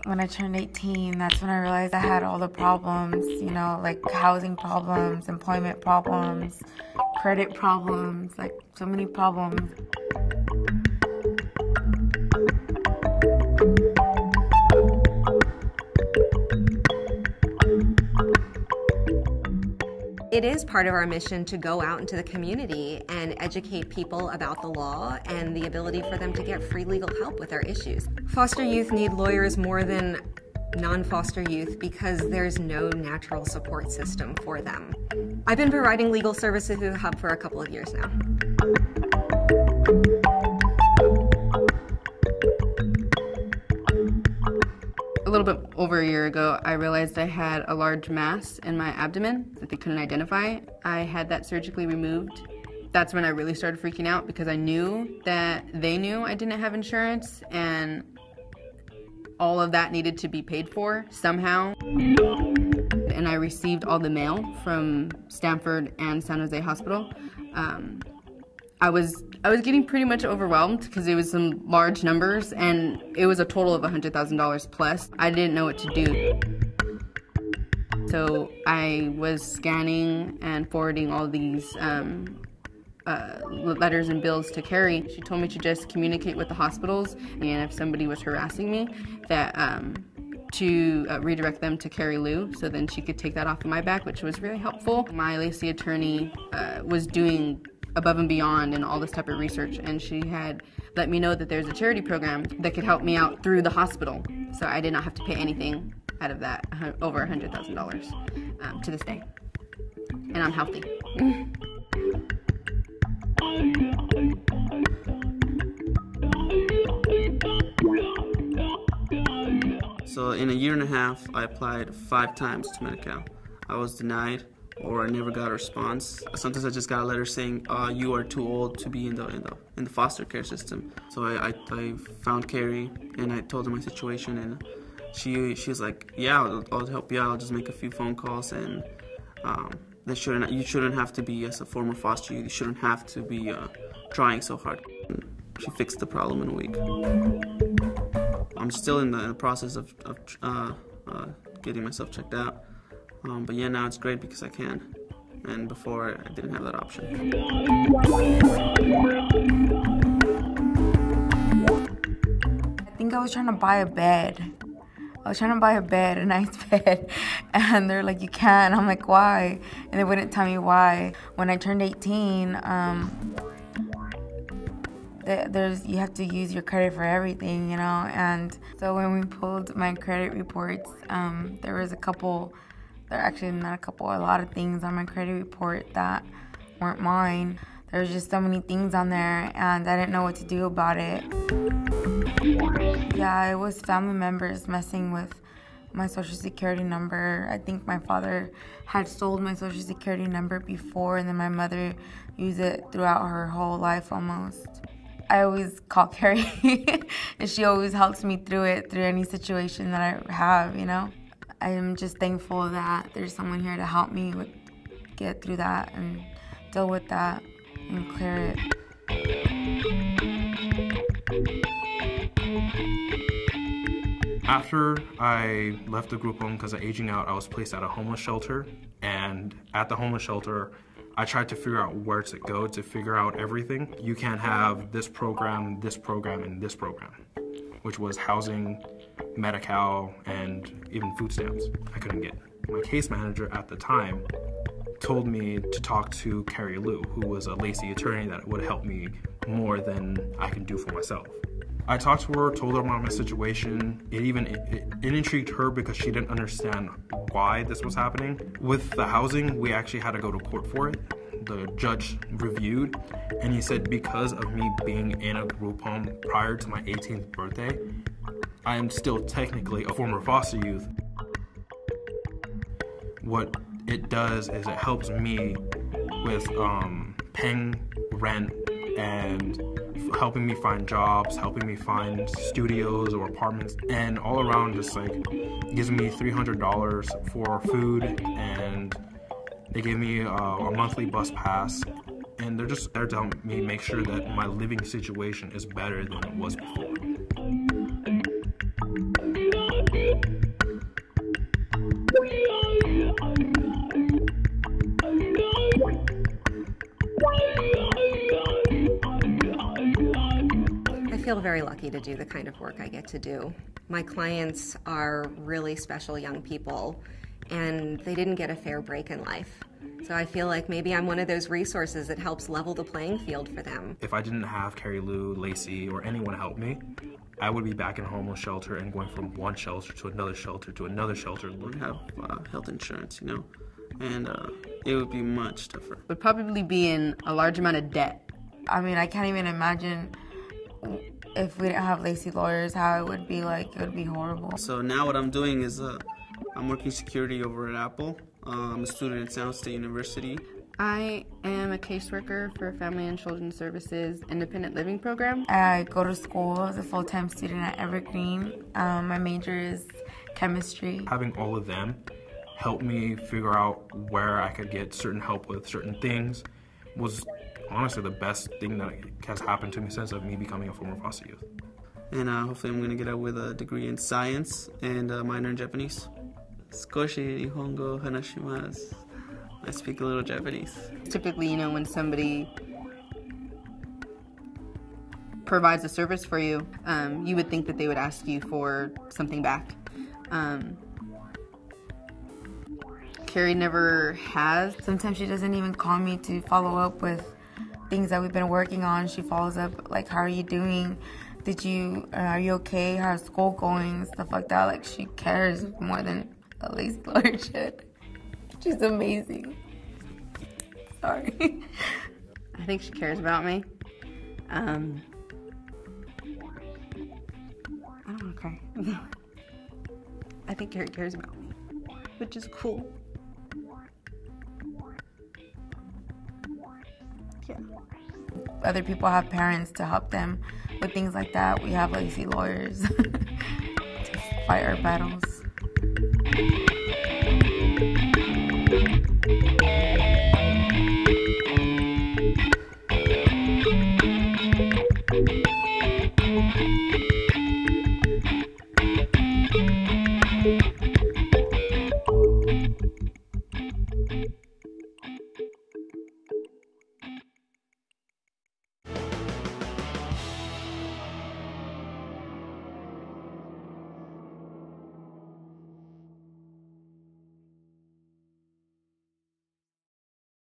When I turned 18, that's when I realized I had all the problems, you know, like housing problems, employment problems, credit problems, like so many problems. It is part of our mission to go out into the community and educate people about the law and the ability for them to get free legal help with their issues. Foster youth need lawyers more than non-foster youth because there's no natural support system for them. I've been providing legal services through the Hub for a couple of years now. A little bit over a year ago, I realized I had a large mass in my abdomen that they couldn't identify. I had that surgically removed. That's when I really started freaking out because I knew that they knew I didn't have insurance and all of that needed to be paid for somehow. And I received all the mail from Stanford and San Jose Hospital. I was getting pretty much overwhelmed because it was some large numbers and it was a total of $100,000 plus. I didn't know what to do. So I was scanning and forwarding all these letters and bills to Carrie. She told me to just communicate with the hospitals and if somebody was harassing me that to redirect them to Carrie Lou, so then she could take that off of my back, which was really helpful. My Lacey attorney was doing above and beyond and all this type of research, and she had let me know that there's a charity program that could help me out through the hospital, so I did not have to pay anything out of that, over $100,000 to this day, and I'm healthy. So in a year and a half, I applied 5 times to Medi-Cal. I was denied, or I never got a response. Sometimes I just got a letter saying, you are too old to be in the foster care system. So I found Carrie and I told her my situation, and she was like, yeah, I'll help you out. I'll just make a few phone calls, and you shouldn't have to be, as a former foster youth, you shouldn't have to be trying so hard. And she fixed the problem in a week. I'm still in the process of getting myself checked out. But yeah, now it's great because I can, and before I didn't have that option. I think I was trying to buy a bed. I was trying to buy a bed, a nice bed, and they're like, you can't. I'm like, why? And they wouldn't tell me why. When I turned 18, you have to use your credit for everything, you know? And so when we pulled my credit reports, there was a lot of things on my credit report that weren't mine. There was just so many things on there and I didn't know what to do about it. Yeah, it was family members messing with my social security number. I think my father had sold my social security number before, and then my mother used it throughout her whole life almost. I always call Carrie and she always helps me through any situation that I have, you know? I'm just thankful that there's someone here to help me get through that and deal with that and clear it. After I left the group home because of aging out, I was placed at a homeless shelter, and at the homeless shelter, I tried to figure out where to go to figure out everything. You can't have this program, and this program, which was housing, Medi-Cal, and even food stamps. I couldn't get. My case manager at the time told me to talk to Carrie Lou, who was a Lacey attorney that would help me more than I can do for myself. I talked to her, told her about my situation. It intrigued her because she didn't understand why this was happening. With the housing, we actually had to go to court for it. The judge reviewed, and he said because of me being in a group home prior to my 18th birthday, I am still technically a former foster youth. What it does is it helps me with paying rent and helping me find jobs, helping me find studios or apartments, and all around just like gives me $300 for food, and they give me a monthly bus pass, and they're just there to help me make sure that my living situation is better than it was before. feel very lucky to do the kind of work I get to do. My clients are really special young people, and they didn't get a fair break in life. So I feel like maybe I'm one of those resources that helps level the playing field for them. If I didn't have Carrie Lou, Lacey, or anyone help me, I would be back in a homeless shelter and going from one shelter to another shelter to another shelter. We have health insurance, you know, and it would be much tougher. Would probably be in a large amount of debt. I mean, I can't even imagine if we didn't have Lacey Lawyers, how it would be like. It would be horrible. So now what I'm doing is I'm working security over at Apple. I'm a student at San Jose State University. I am a caseworker for Family and Children's Services Independent Living Program. I go to school as a full-time student at Evergreen. My major is chemistry. Having all of them help me figure out where I could get certain help with certain things was honestly the best thing that has happened to me since of me becoming a former foster youth. And hopefully I'm going to get out with a degree in science and a minor in Japanese. Skoshi Nihongo hanashimasu. I speak a little Japanese. Typically, you know, when somebody provides a service for you, you would think that they would ask you for something back. Carrie never has. Sometimes she doesn't even call me to follow up with things that we've been working on. She follows up like, how are you doing? Are you okay? How's school going? Stuff like that. Like, she cares more than a Lacey Lawyer should. She's amazing. Sorry. I think she cares about me. I don't want to cry. I think Carrie cares about me, which is cool. Yeah. Other people have parents to help them with things like that. We have Lacey Lawyers to fight our battles.